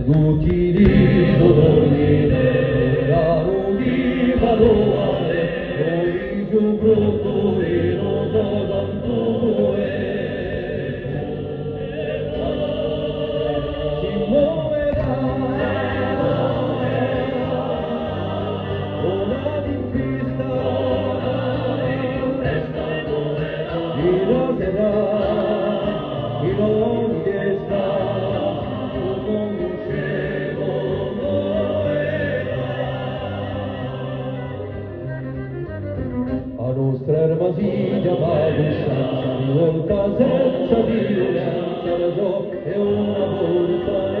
l'utilizzo d'ordine, la lunga manuale, noi più procuri non so tanto si muoverà una tempesta, dilaterà in ogni sta, come un cielo muoverà. A nostra ermasiglia va l'uscenza, rivolta senza violenza, la gioia è una volta